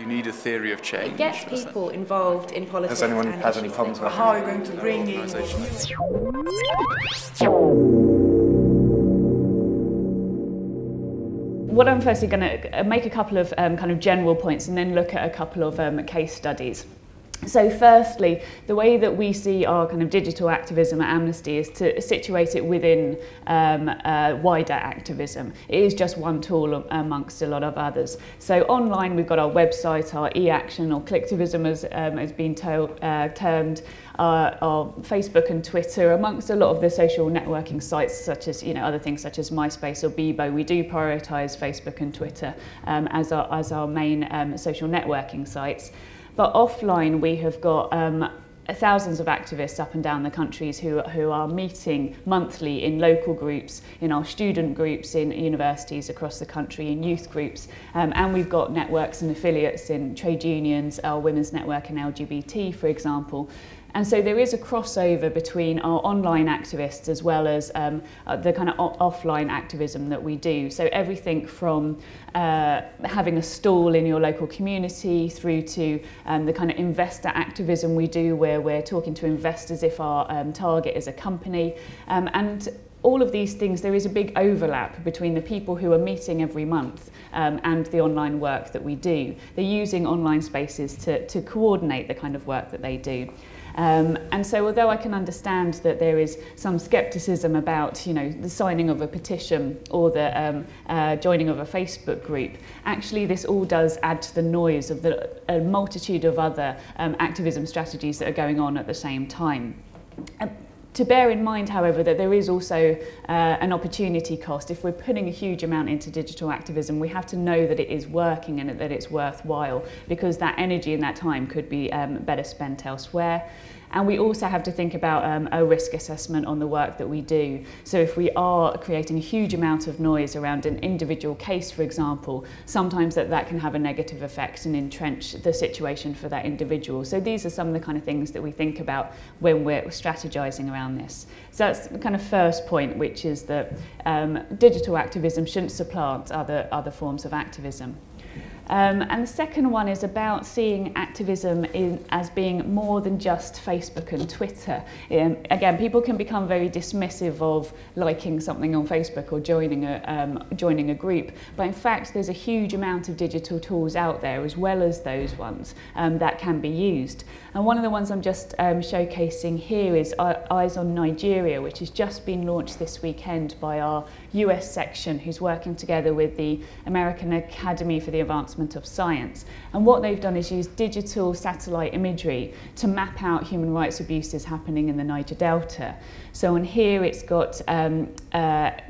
You need a theory of change. It gets people involved in politics. Has anyone had any problems with how are you going to bring in What I'm firstly going to make a couple of kind of general points and then look at a couple of case studies. So firstly, the way that we see our kind of digital activism at Amnesty is to situate it within wider activism. It is just one tool amongst a lot of others. So online we've got our website, our e-action or Clicktivism as been termed, our Facebook and Twitter, amongst a lot of the social networking sites such as other things such as MySpace or Bebo. We do prioritise Facebook and Twitter as our main social networking sites. But offline, we have got thousands of activists up and down the countries who are meeting monthly in local groups, in our student groups, in universities across the country, in youth groups. And we've got networks and affiliates in trade unions, our women's network in LGBT, for example. And so there is a crossover between our online activists as well as the kind of offline activism that we do. So everything from having a stall in your local community through to the kind of investor activism we do where we're talking to investors if our target is a company. And all of these things, there is a big overlap between the people who are meeting every month and the online work that we do. They're using online spaces to coordinate the kind of work that they do. And so although I can understand that there is some scepticism about the signing of a petition or the joining of a Facebook group, actually this all does add to the noise of a multitude of other activism strategies that are going on at the same time. To bear in mind, however, that there is also an opportunity cost. If we're putting a huge amount into digital activism, we have to know that it is working and that it's worthwhile, because that energy and that time could be better spent elsewhere. And we also have to think about a risk assessment on the work that we do. So if we are creating a huge amount of noise around an individual case, for example, sometimes that can have a negative effect and entrench the situation for that individual. So these are some of the kind of things that we think about when we're strategizing around this. So that's the kind of first point, which is that digital activism shouldn't supplant other forms of activism. And the second one is about seeing activism as being more than just Facebook and Twitter. Again, people can become very dismissive of liking something on Facebook or joining a group, but in fact there's a huge amount of digital tools out there as well as those ones that can be used. And one of the ones I'm just showcasing here is Eyes on Nigeria, which has just been launched this weekend by our US section, who's working together with the American Academy for the Advancement of Science. And what they've done is use digital satellite imagery to map out human rights abuses happening in the Niger Delta. So on here it's got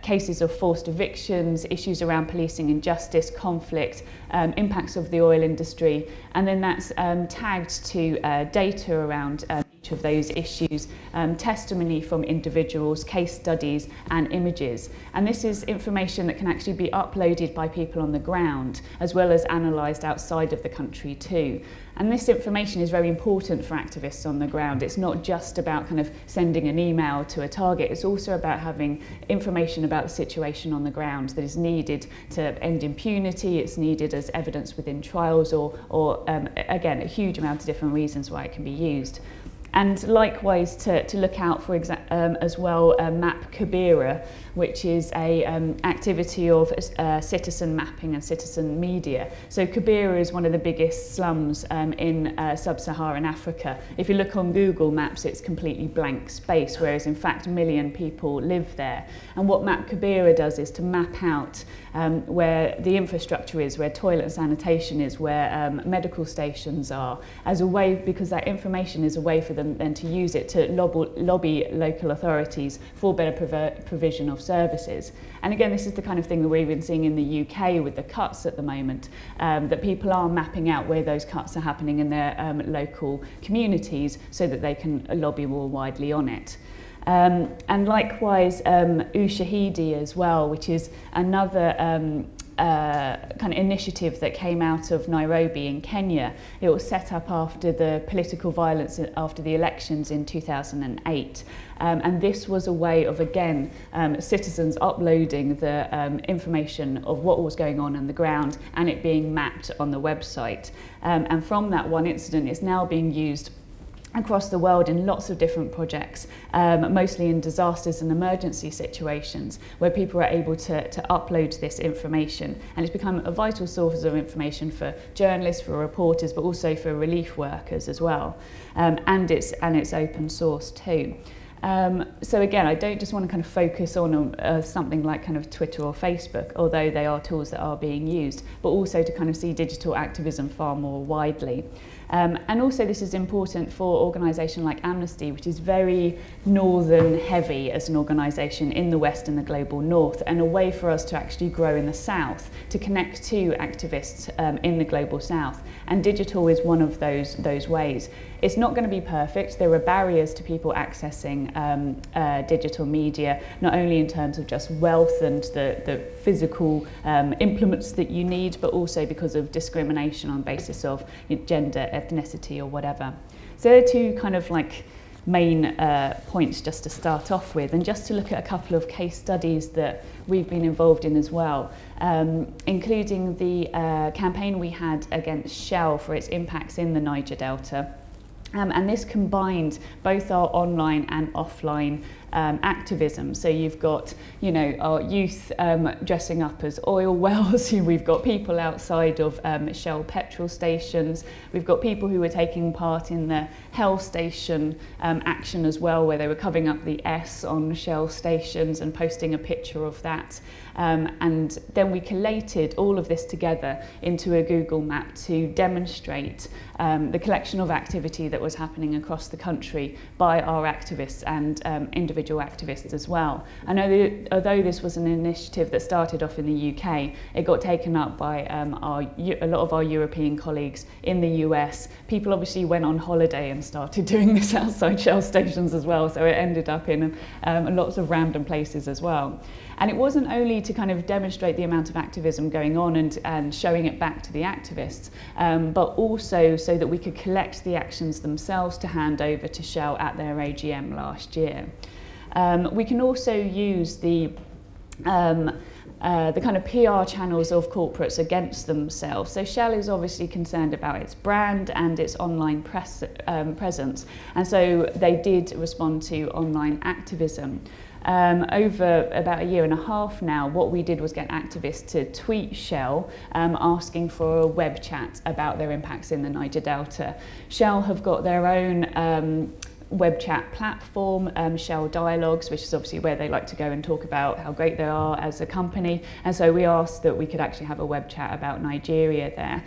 cases of forced evictions, issues around policing injustice, conflict, impacts of the oil industry, and then that's tagged to data around each of those issues, testimony from individuals, case studies and images. And this is information that can actually be uploaded by people on the ground as well as analysed outside of the country too. And this information is very important for activists on the ground. It's not just about kind of sending an email to a target, it's also about having information about the situation on the ground that is needed to end impunity, it's needed as evidence within trials or again, a huge amount of different reasons why it can be used. And likewise to look out for as well Map Kibera, which is a activity of citizen mapping and citizen media. So Kibera is one of the biggest slums in sub-Saharan Africa. If you look on Google Maps, it's completely blank space, whereas in fact 1 million people live there. And what Map Kibera does is to map out where the infrastructure is, where toilet and sanitation is, where medical stations are, as a way, because that information is a way for them then to use it to lobby local authorities for better provision of services. And again, this is the kind of thing that we've been seeing in the UK with the cuts at the moment, that people are mapping out where those cuts are happening in their local communities so that they can lobby more widely on it. And likewise, Ushahidi as well, which is another kind of initiative that came out of Nairobi in Kenya. It was set up after the political violence after the elections in 2008. And this was a way of, again, citizens uploading the information of what was going on the ground and it being mapped on the website. And from that one incident, it's now being used across the world in lots of different projects, mostly in disasters and emergency situations, where people are able to upload this information. And it's become a vital source of information for journalists, for reporters, but also for relief workers as well. And it's open source too. So again, I don't just want to kind of focus on something like kind of Twitter or Facebook, although they are tools that are being used, but also to kind of see digital activism far more widely. And also this is important for an organisation like Amnesty, which is very northern heavy as an organisation in the West and the global North, and a way for us to actually grow in the South, to connect to activists in the global South. And digital is one of those ways. It's not going to be perfect. There are barriers to people accessing digital media, not only in terms of just wealth and the physical implements that you need, but also because of discrimination on the basis of gender, ethnicity or whatever. So there are two kind of like main points just to start off with, and just to look at a couple of case studies that we've been involved in as well, including the campaign we had against Shell for its impacts in the Niger Delta. And this combined both our online and offline activism. So you've got, you know, our youth dressing up as oil wells. We've got people outside of Shell petrol stations. We've got people who were taking part in the Hell Station action as well, where they were covering up the S on Shell stations and posting a picture of that. And then we collated all of this together into a Google map to demonstrate the collection of activity that was happening across the country by our activists and individual activists as well. I know that although this was an initiative that started off in the UK, it got taken up by a lot of our European colleagues in the US. People obviously went on holiday and started doing this outside Shell stations as well, so it ended up in lots of random places as well. And it wasn't only to kind of demonstrate the amount of activism going on and showing it back to the activists, but also so that we could collect the actions themselves to hand over to Shell at their AGM last year. We can also use the kind of PR channels of corporates against themselves. So Shell is obviously concerned about its brand and its online presence, and so they did respond to online activism. Over about a year and a half now, what we did was get activists to tweet Shell asking for a web chat about their impacts in the Niger Delta. Shell have got their own web chat platform, Shell Dialogues, which is obviously where they like to go and talk about how great they are as a company. And so we asked that we could actually have a web chat about Nigeria there.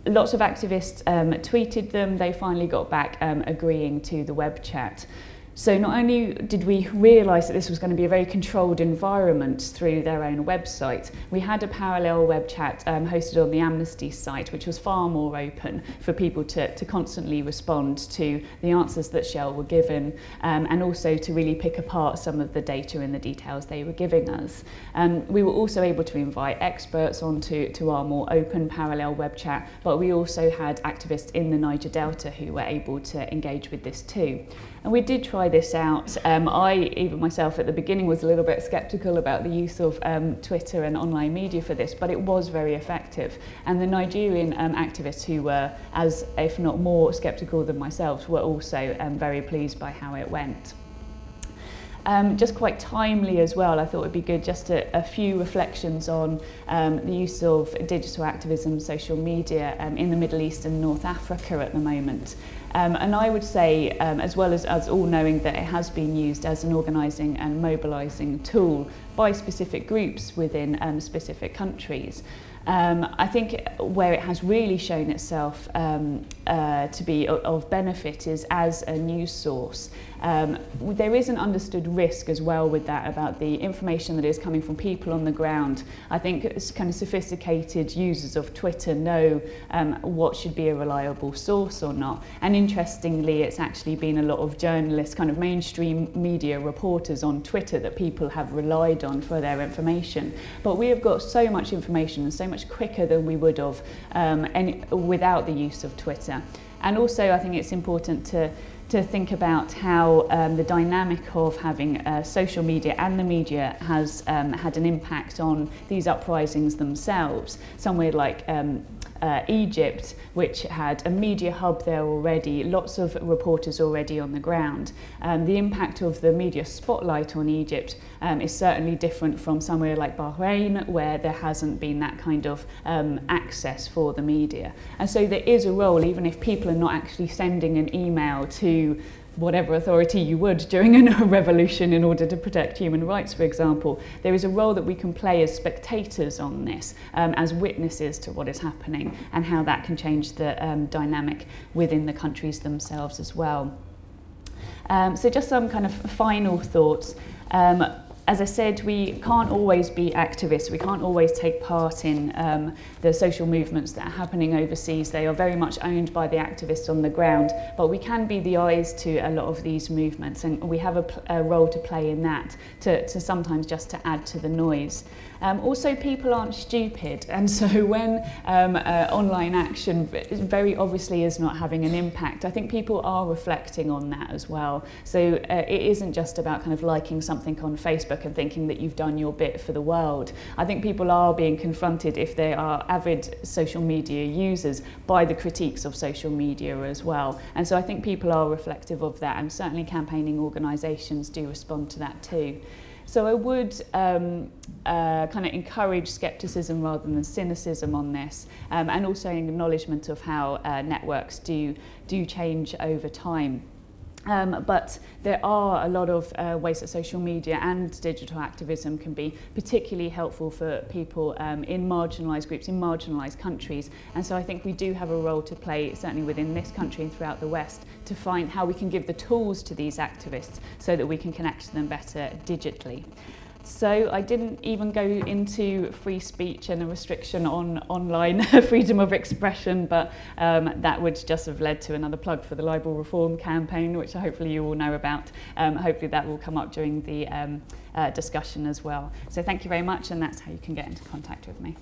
Lots of activists tweeted them. They finally got back agreeing to the web chat. So not only did we realise that this was going to be a very controlled environment through their own website, we had a parallel web chat hosted on the Amnesty site, which was far more open for people to constantly respond to the answers that Shell were given, and also to really pick apart some of the data and the details they were giving us. We were also able to invite experts onto our more open parallel web chat, but we also had activists in the Niger Delta who were able to engage with this too. And we did try this out. I, even myself at the beginning, was a little bit sceptical about the use of Twitter and online media for this, but it was very effective. And the Nigerian activists who were as, if not more, sceptical than myself were also very pleased by how it went. Just quite timely as well, I thought it would be good just a few reflections on the use of digital activism, social media in the Middle East and North Africa at the moment. And I would say, as well as us all knowing that it has been used as an organising and mobilising tool by specific groups within specific countries. I think where it has really shown itself to be of benefit is as a news source. There is an understood risk as well with that about the information that is coming from people on the ground. I think kind of sophisticated users of Twitter know what should be a reliable source or not. And interestingly, it's actually been a lot of journalists, kind of mainstream media reporters on Twitter that people have relied on for their information. But we have got so much information and so much quicker than we would have without the use of Twitter. And also I think it's important to think about how the dynamic of having social media and the media has had an impact on these uprisings themselves. Somewhere like Egypt, which had a media hub there already, lots of reporters already on the ground. The impact of the media spotlight on Egypt is certainly different from somewhere like Bahrain, where there hasn't been that kind of access for the media. And so there is a role, even if people are not actually sending an email to whatever authority you would during a revolution in order to protect human rights, for example, there is a role that we can play as spectators on this, as witnesses to what is happening and how that can change the dynamic within the countries themselves as well. So just some kind of final thoughts. As I said, we can't always be activists, we can't always take part in the social movements that are happening overseas. They are very much owned by the activists on the ground, but we can be the eyes to a lot of these movements, and we have a role to play in that, to sometimes just to add to the noise. Also, people aren't stupid, and so when online action very obviously is not having an impact, I think people are reflecting on that as well. So it isn't just about kind of liking something on Facebook and thinking that you've done your bit for the world. I think people are being confronted, if they are avid social media users, by the critiques of social media as well. And so I think people are reflective of that, and certainly campaigning organisations do respond to that too. So I would kind of encourage scepticism rather than cynicism on this, and also an acknowledgement of how networks do change over time. But there are a lot of ways that social media and digital activism can be particularly helpful for people in marginalised groups, in marginalised countries. And so I think we do have a role to play, certainly within this country and throughout the West, to find how we can give the tools to these activists so that we can connect to them better digitally. So I didn't even go into free speech and a restriction on online freedom of expression, but that would just have led to another plug for the libel reform campaign, which hopefully you all know about. Hopefully that will come up during the discussion as well. So thank you very much, and that's how you can get into contact with me.